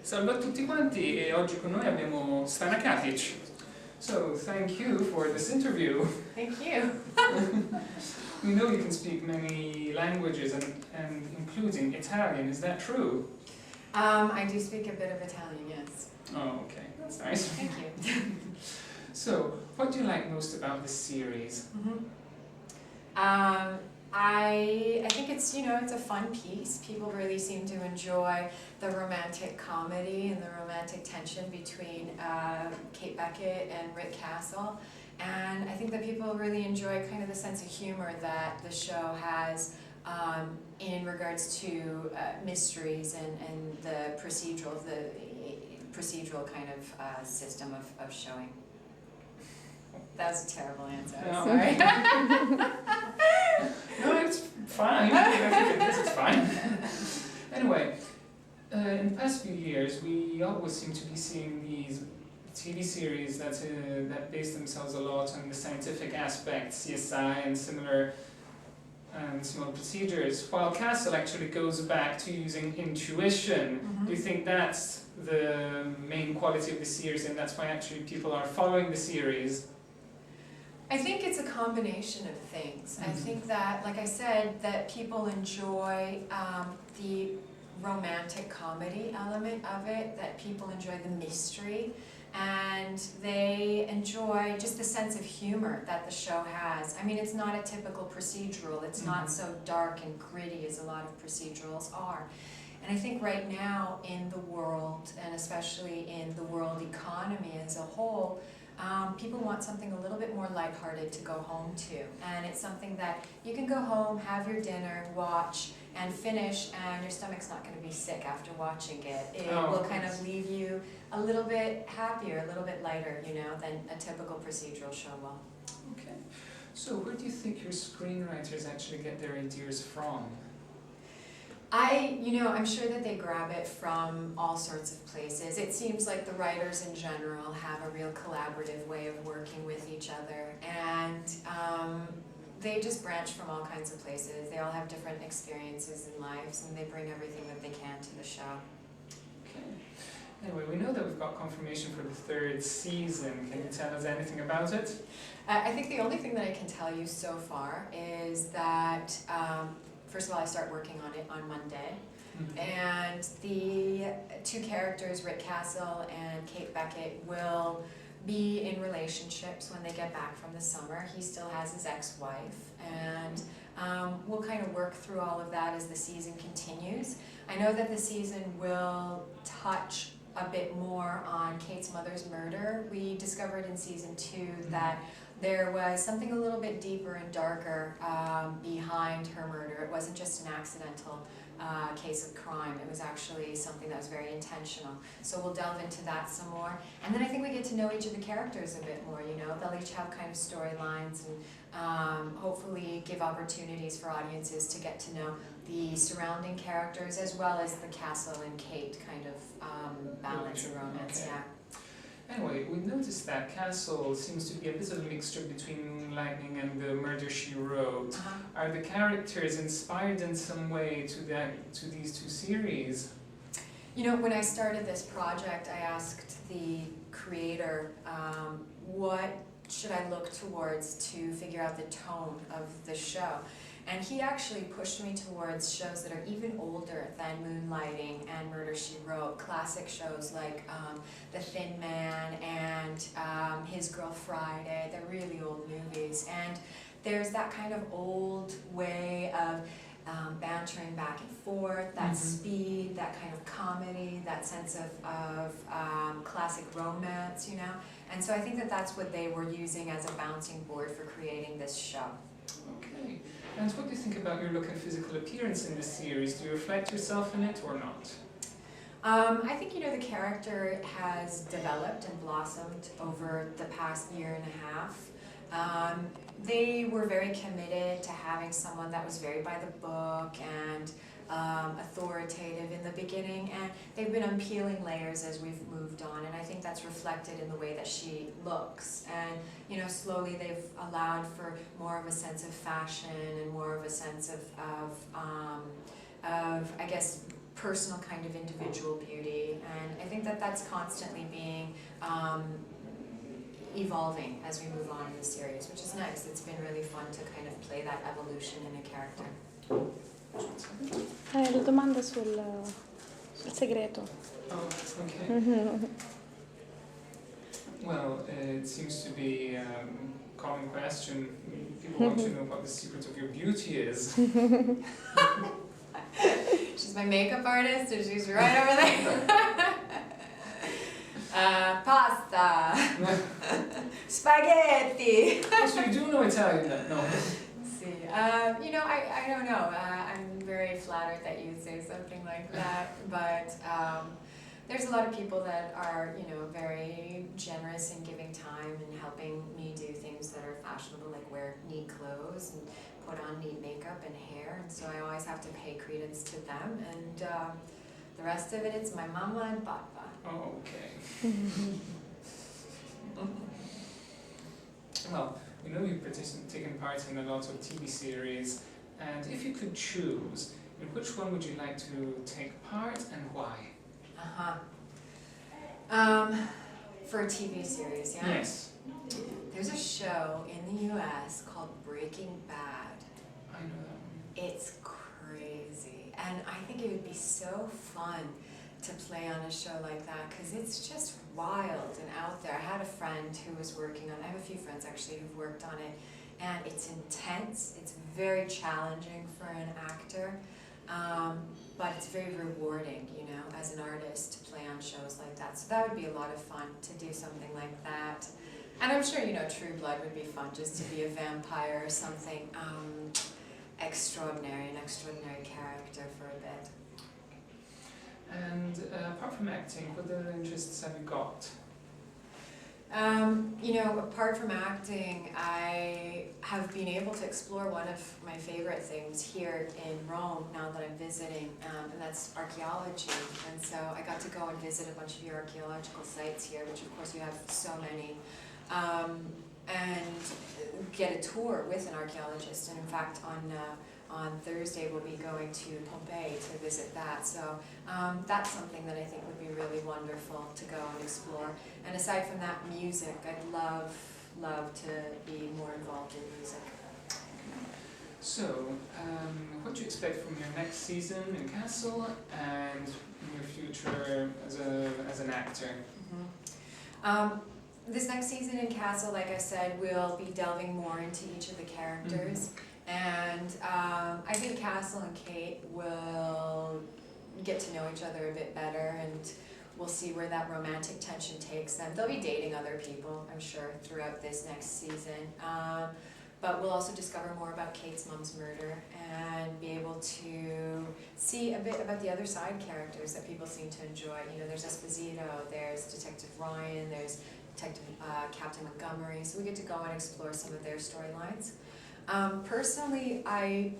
Salve a tutti quanti e oggi con noi abbiamo Stana Katic. So, thank you for this interview. Thank you. We know you can speak many languages and including Italian, is that true? I do speak a bit of Italian, yes. Oh, okay, that's nice. Thank you. So, what do you like most about this series? I think it's, it's a fun piece. People really seem to enjoy the romantic comedy and the romantic tension between Kate Beckett and Rick Castle. And I think that people really enjoy kind of the sense of humor that the show has in regards to mysteries and the procedural kind of system of showing. That was a terrible answer. No. Sorry. No, it's fine. I guess it's fine. Anyway, in the past few years, we always seem to be seeing these TV series that base themselves a lot on the scientific aspects, CSI and similar procedures, while Castle actually goes back to using intuition. Do you think that's the main quality of the series, and that's why actually people are following the series? I think it's a combination of things. I think that, like I said, that people enjoy the romantic comedy element of it, that people enjoy the mystery, and they enjoy just the sense of humor that the show has. I mean, it's not a typical procedural. It's not so dark and gritty as a lot of procedurals are. And I think right now in the world, and especially in the world economy as a whole, people want something a little bit more lighthearted to go home to. And it's something that you can go home, have your dinner, watch, and finish, and your stomach's not going to be sick after watching it. It will kind of leave you a little bit happier, a little bit lighter, than a typical procedural show will. Okay. So where do you think your screenwriters actually get their ideas from? I'm sure that they grab it from all sorts of places. It seems like the writers in general have a real collaborative way of working with each other, and they just branch from all kinds of places. They all have different experiences in lives, and they bring everything that they can to the show. Okay. Anyway, we know that we've got confirmation for the third season. Can you tell us anything about it? I think the only thing that I can tell you so far is that first of all, I start working on it on Monday, and the two characters, Rick Castle and Kate Beckett, will be in relationships when they get back from the summer. He still has his ex-wife, and we'll kind of work through all of that as the season continues. I know that the season will touch a bit more on Kate's mother's murder. We discovered in season 2 that there was something a little bit deeper and darker behind her murder. It wasn't just an accidental case of crime. It was actually something that was very intentional. So we'll delve into that some more. And then I think we get to know each of the characters a bit more, They'll each have kind of storylines and hopefully give opportunities for audiences to get to know the surrounding characters as well as the Castle and Kate kind of balance and romance, okay. Yeah. Anyway, we noticed that Castle seems to be a bit of a mixture between Lightning and the Murder, She Wrote. Are the characters inspired in some way to these two series? When I started this project, I asked the creator, what should I look towards to figure out the tone of the show? And he actually pushed me towards shows that are even older than Moonlighting and Murder, She Wrote. Classic shows like The Thin Man and His Girl Friday. They're really old movies. And there's that kind of old way of bantering back and forth, that speed, that kind of comedy, that sense of classic romance, And so I think that that's what they were using as a bouncing board for creating this show. Okay. And what do you think about your look and physical appearance in this series? Do you reflect yourself in it or not? I think, the character has developed and blossomed over the past year and a half. They were very committed to having someone that was very by the book and authoritative in the beginning, and they've been unpeeling layers as we've moved on, and I think that's reflected in the way that she looks. And slowly they've allowed for more of a sense of fashion and more of a sense of I guess, personal kind of individual beauty, and I think that that's constantly being evolving as we move on in the series, which is nice. It's been really fun to kind of play that evolution in a character. La domanda sul segreto. Oh, okay. Well, it seems to be a common question. People want to know what the secret of your beauty is. She's my makeup artist, and she's right over there. Pasta, spaghetti. So you do know Italian then? No. See, you know, I don't know. I'm very flattered that you say something like that, but there's a lot of people that are, you know, very generous in giving time and helping me do things that are fashionable, like wear neat clothes and put on neat makeup and hair, and so I always have to pay credence to them, and the rest of it, it's my mama and papa. Oh, okay. Well, we know you've taken part in a lot of TV series, and if you could choose, in which one would you like to take part and why? For a TV series, yeah? Yes. There's a show in the US called Breaking Bad. I know that one. It's crazy, and I think it would be so fun to play on a show like that, because it's just wild and out there. I had a friend who was working on it. I have a few friends actually who've worked on it, and it's intense, it's very challenging for an actor, but it's very rewarding, you know, as an artist to play on shows like that. So that would be a lot of fun to do something like that. And I'm sure, you know, True Blood would be fun, just to be a vampire or something extraordinary, an extraordinary character for a bit. And apart from acting, what other interests have you got? You know, apart from acting, I have been able to explore one of my favorite things here in Rome now that I'm visiting, and that's archaeology. And so I got to go and visit a bunch of your archaeological sites here, which of course you have so many, and get a tour with an archaeologist. And in fact, on Thursday we'll be going to Pompeii to visit that. So that's something that I think would be really wonderful to go and explore. And aside from that, music. I'd love to be more involved in music. So, what do you expect from your next season in Castle and in your future as an actor? This next season in Castle, like I said, we'll be delving more into each of the characters. And I think Castle and Kate will get to know each other a bit better, and we'll see where that romantic tension takes them. They'll be dating other people, I'm sure, throughout this next season. But we'll also discover more about Kate's mom's murder and be able to see a bit about the other side characters that people seem to enjoy. You know, there's Esposito, there's Detective Ryan, there's Detective Captain Montgomery. So we get to go and explore some of their storylines. Personally, I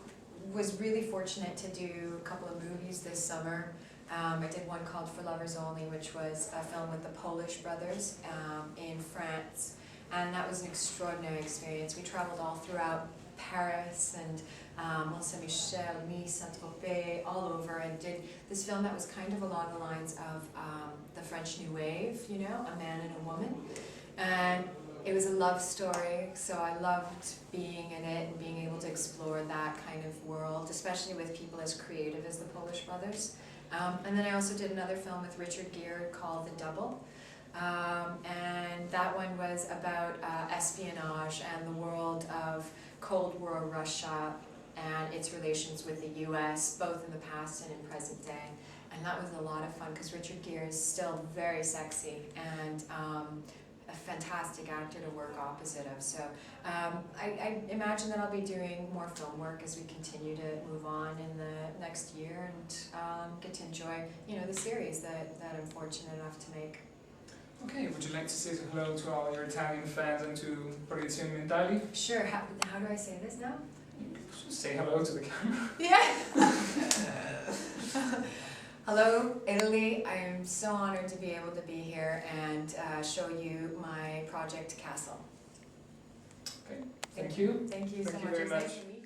was really fortunate to do a couple of movies this summer. I did one called For Lovers Only, which was a film with the Polish brothers in France, and that was an extraordinary experience. We traveled all throughout Paris and Mont Saint-Michel, Nice, Saint-Tropez, all over, and did this film that was kind of along the lines of the French New Wave, you know, a man and a woman. And it was a love story, so I loved being in it and being able to explore that kind of world, especially with people as creative as the Polish brothers. And then I also did another film with Richard Gere called The Double. And that one was about espionage and the world of Cold War Russia and its relations with the US, both in the past and in present day. And that was a lot of fun because Richard Gere is still very sexy and a fantastic actor to work opposite of. So I imagine that I'll be doing more film work as we continue to move on in the next year and get to enjoy, you know, the series that I'm fortunate enough to make. Okay, would you like to say hello to all your Italian fans and to Proiezioni Mentali? Sure, how do I say this now? Just say hello to the camera. Yeah! Hello, Italy. I am so honored to be able to be here and show you my project Castle. Okay, thank you. Thank you so Thank you much. very It was much. nice to meet you.